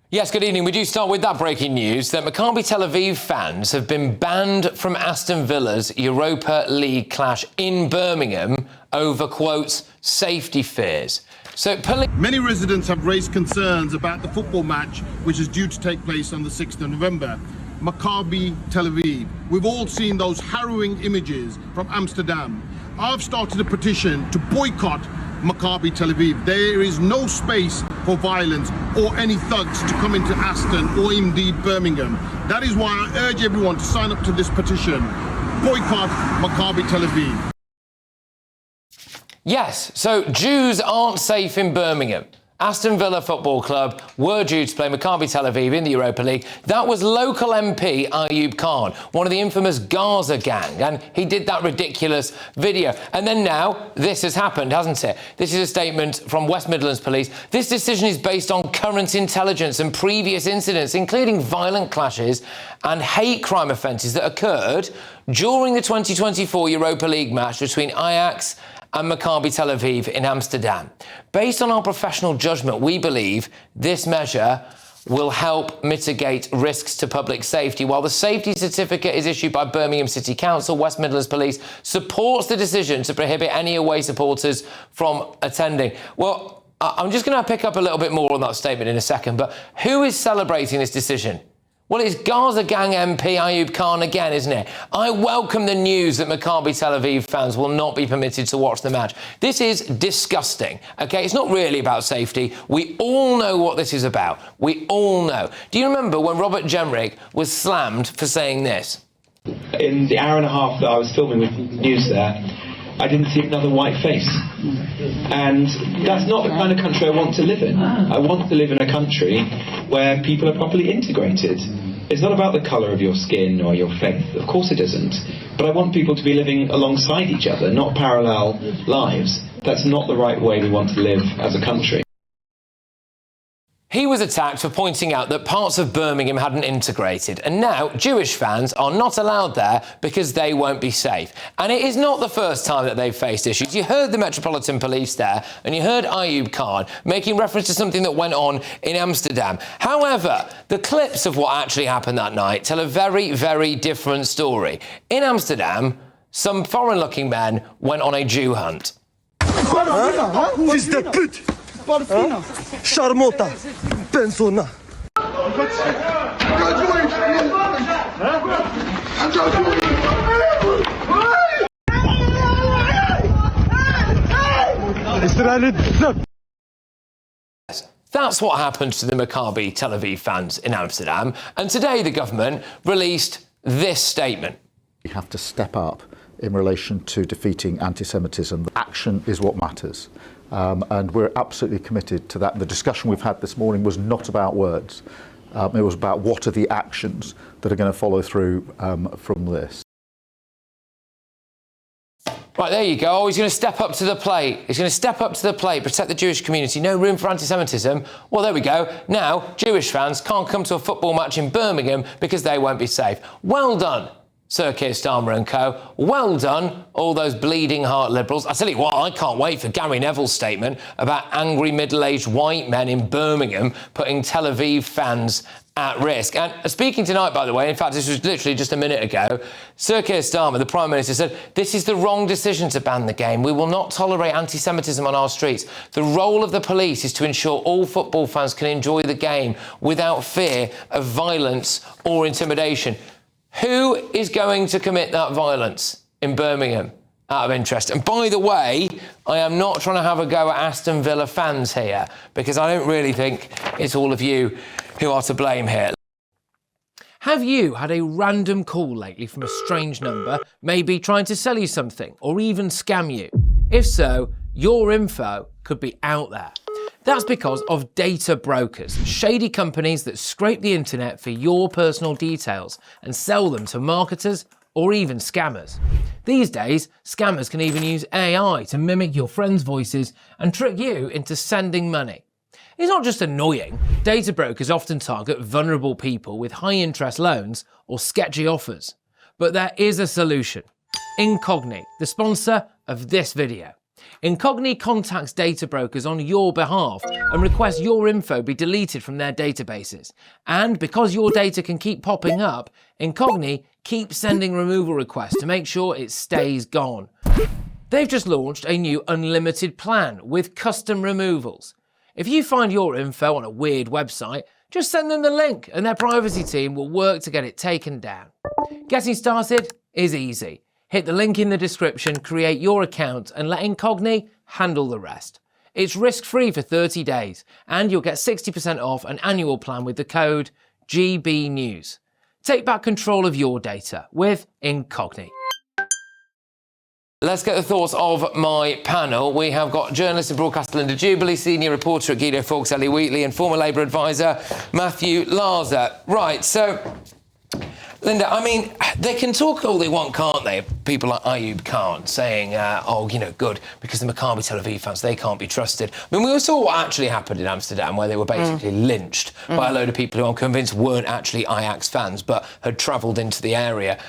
Yes, good evening. We do start with that breaking news that Maccabi Tel Aviv fans have been banned from Aston Villa's Europa League clash in Birmingham over, quote, safety fears. Many residents have raised concerns about the football match, which is due to take place on the 6th of November. Maccabi Tel Aviv. We've all seen those harrowing images from Amsterdam. I've started a petition to boycott Maccabi Tel Aviv. There is no space for violence or any thugs to come into Aston or indeed Birmingham. That is why I urge everyone to sign up to this petition. Boycott Maccabi Tel Aviv. Yes, so Jews aren't safe in Birmingham. Aston Villa Football Club were due to play Maccabi Tel Aviv in the Europa League. That was local MP Ayoub Khan, one of the infamous Gaza Gang, and he did that ridiculous video. And then now this has happened, hasn't it? This is a statement from West Midlands Police. This decision is based on current intelligence and previous incidents, including violent clashes and hate crime offences that occurred during the 2024 Europa League match between Ajax and Maccabi Tel Aviv in Amsterdam. Based on our professional judgment, we believe this measure will help mitigate risks to public safety. While the safety certificate is issued by Birmingham City Council, West Midlands Police supports the decision to prohibit any away supporters from attending. Well, I'm just going to pick up a little bit more on that statement in a second, but who is celebrating this decision? Well, it's Gaza Gang MP Ayoub Khan again, isn't it? I welcome the news that Maccabi Tel Aviv fans will not be permitted to watch the match. This is disgusting, OK? It's not really about safety. We all know what this is about. We all know. Do you remember when Robert Jenrick was slammed for saying this? In the hour and a half that I was filming with news there, I didn't see another white face. And that's not the kind of country I want to live in. I want to live in a country where people are properly integrated. It's not about the colour of your skin or your faith. Of course it isn't. But I want people to be living alongside each other, not parallel lives. That's not the right way we want to live as a country. He was attacked for pointing out that parts of Birmingham hadn't integrated, and now Jewish fans are not allowed there because they won't be safe. And it is not the first time that they've faced issues. You heard the Metropolitan Police there, and you heard Ayoub Khan making reference to something that went on in Amsterdam. However, the clips of what actually happened that night tell a very, very different story. In Amsterdam, some foreign-looking men went on a Jew hunt. Charmota, pensona. That's what happened to the Maccabi Tel Aviv fans in Amsterdam. And today the government released this statement. We have to step up in relation to defeating anti-Semitism. Action is what matters. And we're absolutely committed to that. The discussion we've had this morning was not about words. It was about what are the actions that are going to follow through from this. Right, there you go. Oh, he's going to step up to the plate. He's going to step up to the plate, protect the Jewish community. No room for anti-Semitism. Well, there we go. Now, Jewish fans can't come to a football match in Birmingham because they won't be safe. Well done, Sir Keir Starmer and co. Well done, all those bleeding heart liberals. I tell you what, I can't wait for Gary Neville's statement about angry middle-aged white men in Birmingham putting Tel Aviv fans at risk. And speaking tonight, by the way, in fact, this was literally just a minute ago, Sir Keir Starmer, the Prime Minister, said, this is the wrong decision to ban the game. We will not tolerate anti-Semitism on our streets. The role of the police is to ensure all football fans can enjoy the game without fear of violence or intimidation. Who is going to commit that violence in Birmingham, out of interest? And by the way, I am not trying to have a go at Aston Villa fans here, because I don't really think it's all of you who are to blame here. Have you had a random call lately from a strange number, maybe trying to sell you something or even scam you? If so, your info could be out there. That's because of data brokers, shady companies that scrape the internet for your personal details and sell them to marketers or even scammers. These days, scammers can even use AI to mimic your friends' voices and trick you into sending money. It's not just annoying. Data brokers often target vulnerable people with high-interest loans or sketchy offers. But there is a solution. Incogni, the sponsor of this video. Incogni contacts data brokers on your behalf and requests your info be deleted from their databases. And because your data can keep popping up, Incogni keeps sending removal requests to make sure it stays gone. They've just launched a new unlimited plan with custom removals. If you find your info on a weird website, just send them the link and their privacy team will work to get it taken down. Getting started is easy. Hit the link in the description, create your account and let Incogni handle the rest. It's risk-free for 30 days and you'll get 60% off an annual plan with the code GBNews. Take back control of your data with Incogni. Let's get the thoughts of my panel. We have got journalist and broadcaster Linda Jubilee, senior reporter at Guido Fawkes, Ellie Wheatley and former Labour advisor Matthew Larser. Right, so Linda, I mean, they can talk all they want, can't they? People like Ayoub can't, saying, good, because the Maccabi Tel Aviv fans, they can't be trusted. I mean, we saw what actually happened in Amsterdam, where they were basically lynched by a load of people who I'm convinced weren't actually Ajax fans, but had travelled into the area,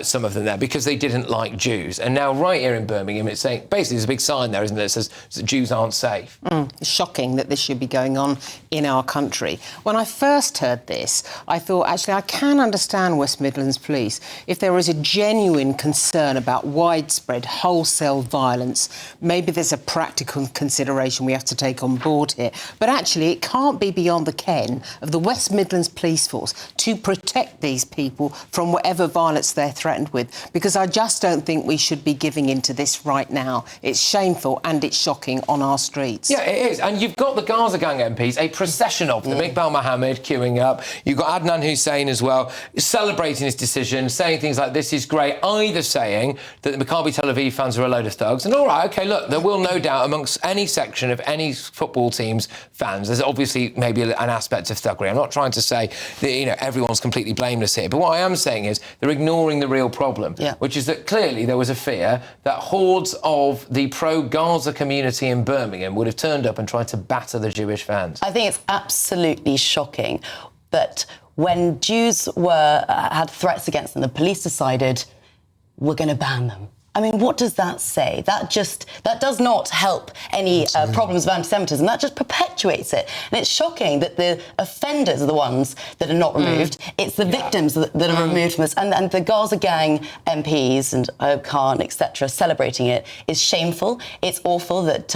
some of them there, because they didn't like Jews. And now right here in Birmingham, it's saying, basically there's a big sign there, isn't there, that says that Jews aren't safe. It's shocking that this should be going on in our country. When I first heard this, I thought, actually, I can understand West Midlands Police if there is a genuine concern about widespread wholesale violence. Maybe there's a practical consideration we have to take on board here, but actually it can't be beyond the ken of the West Midlands Police Force to protect these people from whatever violence they're threatened with, because I just don't think we should be giving into this right now. It's shameful and it's shocking on our streets. Yeah, it is. And you've got the Gaza Gang MPs, a procession of them, Iqbal Mohammed queuing up. You've got Adnan Hussein as well, celebrating his decision, saying things like, this is great, either saying that the Maccabi Tel Aviv fans are a load of thugs, and all right, OK, look, there will no doubt amongst any section of any football team's fans, there's obviously maybe an aspect of thuggery. I'm not trying to say that, you know, everyone's completely blameless here, but what I am saying is they're ignoring the real problem, which is that clearly there was a fear that hordes of the pro-Gaza community in Birmingham would have turned up and tried to batter the Jewish fans. I think it's absolutely shocking that when Jews had threats against them, the police decided, we're going to ban them. I mean, what does that say? That does not help any problems of anti-Semitism. That just perpetuates it. And it's shocking that the offenders are the ones that are not removed. It's the victims that are removed from this. And the Gaza Gang MPs and Ayoub Khan, etc., celebrating it is shameful. It's awful that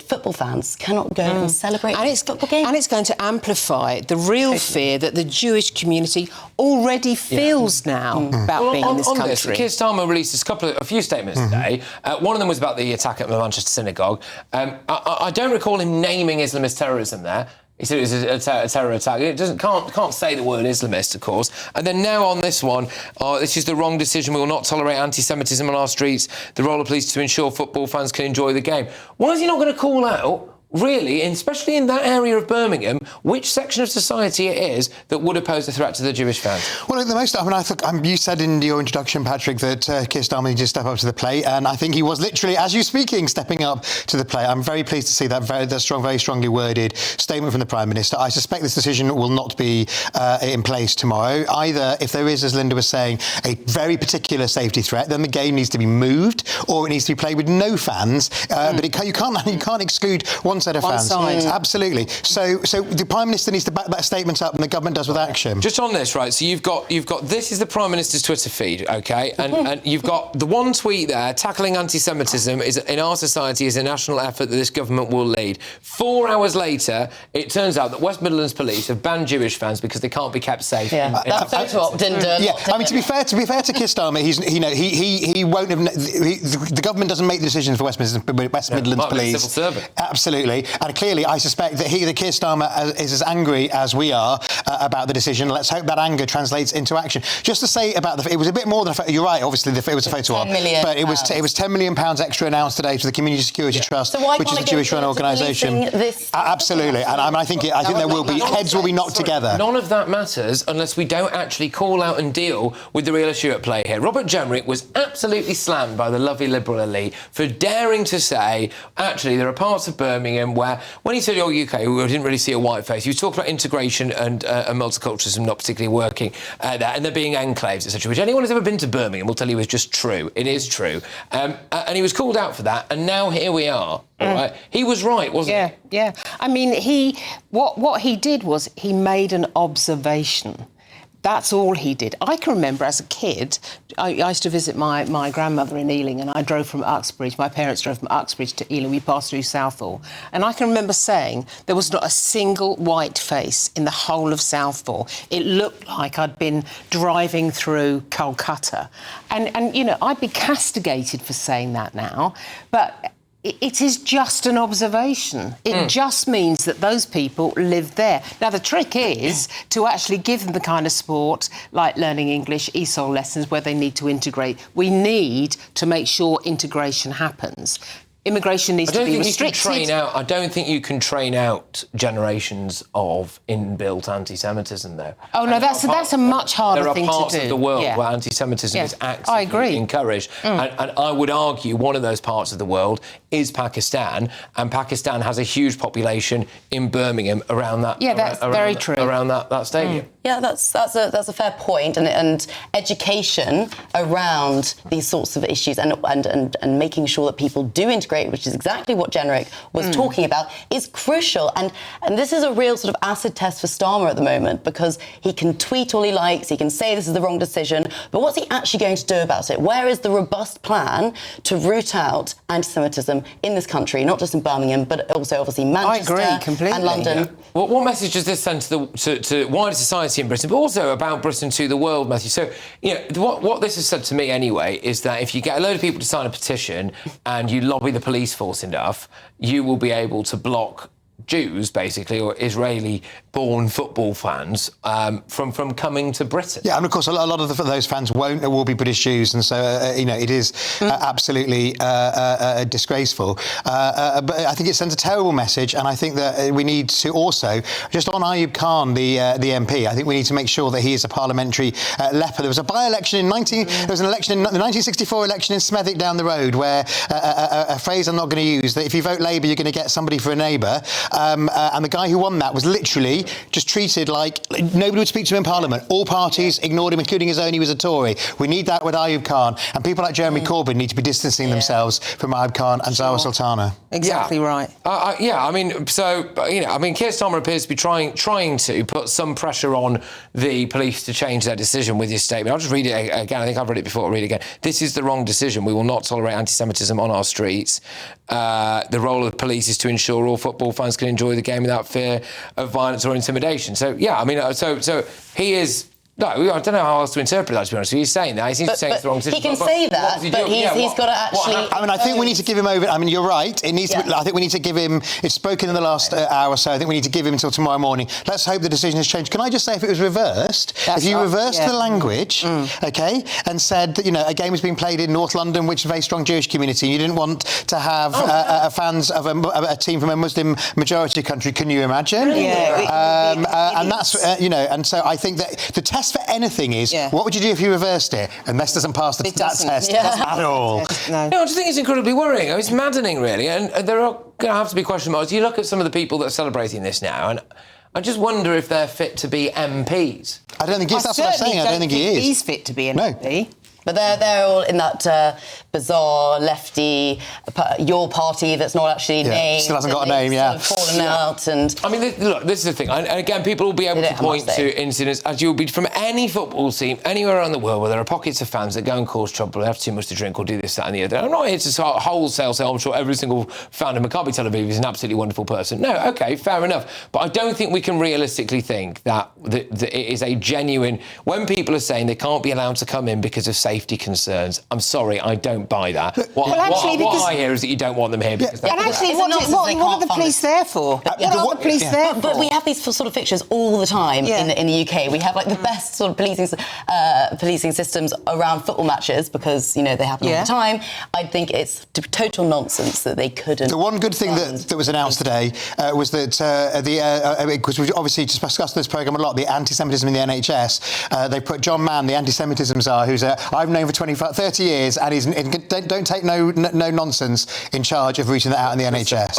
football fans cannot go and celebrate football games. And it's going to amplify the real fear that the Jewish community already feels now about being in this country. This, Keir Starmer released a few statements today. One of them was about the attack at the Manchester synagogue. I don't recall him naming Islamist terrorism there. He said it was a terror attack. It can't say the word Islamist, of course. And then now on this one, this is the wrong decision. We will not tolerate anti-Semitism on our streets. The role of police to ensure football fans can enjoy the game. Why is he not going to call out, really, and especially in that area of Birmingham, which section of society it is that would pose a threat to the Jewish fans? Well, at the most, I mean, I think you said in your introduction, Patrick, that Keir Starmer needed to step up to the plate, and I think he was literally, as you're speaking, stepping up to the plate. I'm very pleased to see that very strongly worded statement from the Prime Minister. I suspect this decision will not be in place tomorrow. Either, if there is, as Linda was saying, a very particular safety threat, then the game needs to be moved, or it needs to be played with no fans. But you can't exclude one set of fans. Absolutely. So the Prime Minister needs to back that statement up, and the government does with action. Just on this, right? So you've got this is the Prime Minister's Twitter feed, OK, and you've got the one tweet there: tackling anti-Semitism is in our society is a national effort that this government will lead. 4 hours later, it turns out that West Midlands Police have banned Jewish fans because they can't be kept safe. That photo op didn't. I mean, to be fair to Keir Starmer, he won't have. The government doesn't make the decisions for West Midlands Police. Civil servant. Absolutely. And clearly, I suspect that Keir Starmer is as angry as we are about the decision. Let's hope that anger translates into action. Just to say about it was a bit more than you're right. Obviously, it was a photo op, but it was £10 million extra announced today to the Community Security Trust, which is a Jewish-run organisation. Absolutely, and I think there will be heads will be knocked together. None of that matters unless we don't actually call out and deal with the real issue at play here. Robert Jenrick was absolutely slammed by the lovely Liberal elite for daring to say, actually, there are parts of Birmingham Birmingham, where when he said, UK, we didn't really see a white face, he was talking about integration and multiculturalism not particularly working there, and there being enclaves, etc., which anyone who's ever been to Birmingham will tell you is just true. It is true. And he was called out for that, and now here we are. All right. He was right, wasn't he? Yeah. I mean, what he did was he made an observation. That's all he did. I can remember as a kid, I used to visit my grandmother in Ealing, and I drove from Uxbridge. My parents drove from Uxbridge to Ealing. We passed through Southall. And I can remember saying there was not a single white face in the whole of Southall. It looked like I'd been driving through Calcutta. And you know, I'd be castigated for saying that now. But it is just an observation. It just means that those people live there. Now, the trick is to actually give them the kind of support, like learning English, ESOL lessons, where they need to integrate. We need to make sure integration happens. Immigration needs to be restricted. I don't think you can train out generations of inbuilt anti-Semitism, though. Oh, no, that's a much harder thing to do. There are parts of the world where anti-Semitism is actively encouraged. And I would argue one of those parts of the world is Pakistan, and Pakistan has a huge population in Birmingham around that. Yeah, that's very true. Around that stadium. Yeah, that's a fair point, and education around these sorts of issues and making sure that people do integrate, which is exactly what Generic was talking about, is crucial. And this is a real sort of acid test for Starmer at the moment, because he can tweet all he likes, he can say this is the wrong decision, but what's he actually going to do about it? Where is the robust plan to root out anti-Semitism in this country, not just in Birmingham, but also obviously Manchester and London? Yeah. What message does this send to wider society in Britain, but also about Britain to the world, Matthew? So, you know, what this has said to me anyway is that if you get a load of people to sign a petition and you lobby the police force enough, you will be able to block Jews, basically, or Israeli-born football fans from coming to Britain. Yeah, and of course, a lot of those fans will be British Jews, and so, you know, it is absolutely disgraceful. But I think it sends a terrible message, and I think that we need to also, just on Ayoub Khan, the MP, I think we need to make sure that he is a parliamentary leper. There was a by-election there was an election in the 1964 election in Smethwick down the road where a phrase I'm not going to use, that if you vote Labour, you're going to get somebody for a neighbour. And the guy who won that was literally just treated like nobody would speak to him in Parliament. All parties ignored him, including his own. He was a Tory. We need that with Ayoub Khan. And people like Jeremy Corbyn need to be distancing themselves from Ayoub Khan and Zahra Sultana. Exactly right. I mean, so, you know, I mean, Keir Starmer appears to be trying to put some pressure on the police to change their decision with his statement. I'll just read it again. I think I've read it before. I'll read it again. This is the wrong decision. We will not tolerate anti-Semitism on our streets. The role of the police is to ensure all football fans can enjoy the game without fear of violence or intimidation. So, yeah, I mean, so he is... No, I don't know how else to interpret that, to be honest with you. He's saying that. He seems to say it's the wrong decision. He can say that, but he's got to actually... I mean, I think we need to give him over... I mean, you're right. It needs to be, I think we need to give him... It's spoken in the last hour or so. I think we need to give him until tomorrow morning. Let's hope the decision has changed. Can I just say, if it was reversed, if you reversed the language, OK, and said that, you know, a game was being played in North London, which is a very strong Jewish community, and you didn't want to have fans of a team from a Muslim-majority country, can you imagine? And that's, you know, and so I think that the test for anything is, what would you do if you reversed it? And this doesn't pass that test at all. No, I just think it's incredibly worrying. It's maddening, really. And there are going to have to be question marks. You look at some of the people that are celebrating this now, and I just wonder if they're fit to be MPs. I don't think he is. That's what I'm saying. I don't think he is. He's fit to be an MP. But they're all in that bizarre lefty, your party that's not actually named. Still hasn't got a name, sort of fallen out. And I mean, look, this is the thing. And again, people will be able to point to incidents, as you'll be from any football team, anywhere around the world, where there are pockets of fans that go and cause trouble, they have too much to drink or do this, that and the other. I'm not here to wholesale say, I'm sure every single fan of Maccabi Tel Aviv is an absolutely wonderful person. No, OK, fair enough. But I don't think we can realistically think that it is a genuine... When people are saying they can't be allowed to come in because of safety concerns, I'm sorry, I don't buy that. What I hear is that you don't want them here because... And actually, what are the police there for? What are the police there for? But we have these sort of fixtures all the time in the UK. We have, like, the best sort of policing systems around football matches because, you know, they happen all the time. I think it's total nonsense that they couldn't... The one good thing that was announced today was that because we've obviously discussed this programme a lot, the anti-Semitism in the NHS. They put John Mann, the anti-Semitism czar, who's I've known for 30 years, and he's don't take no nonsense in charge of rooting that out in the NHS.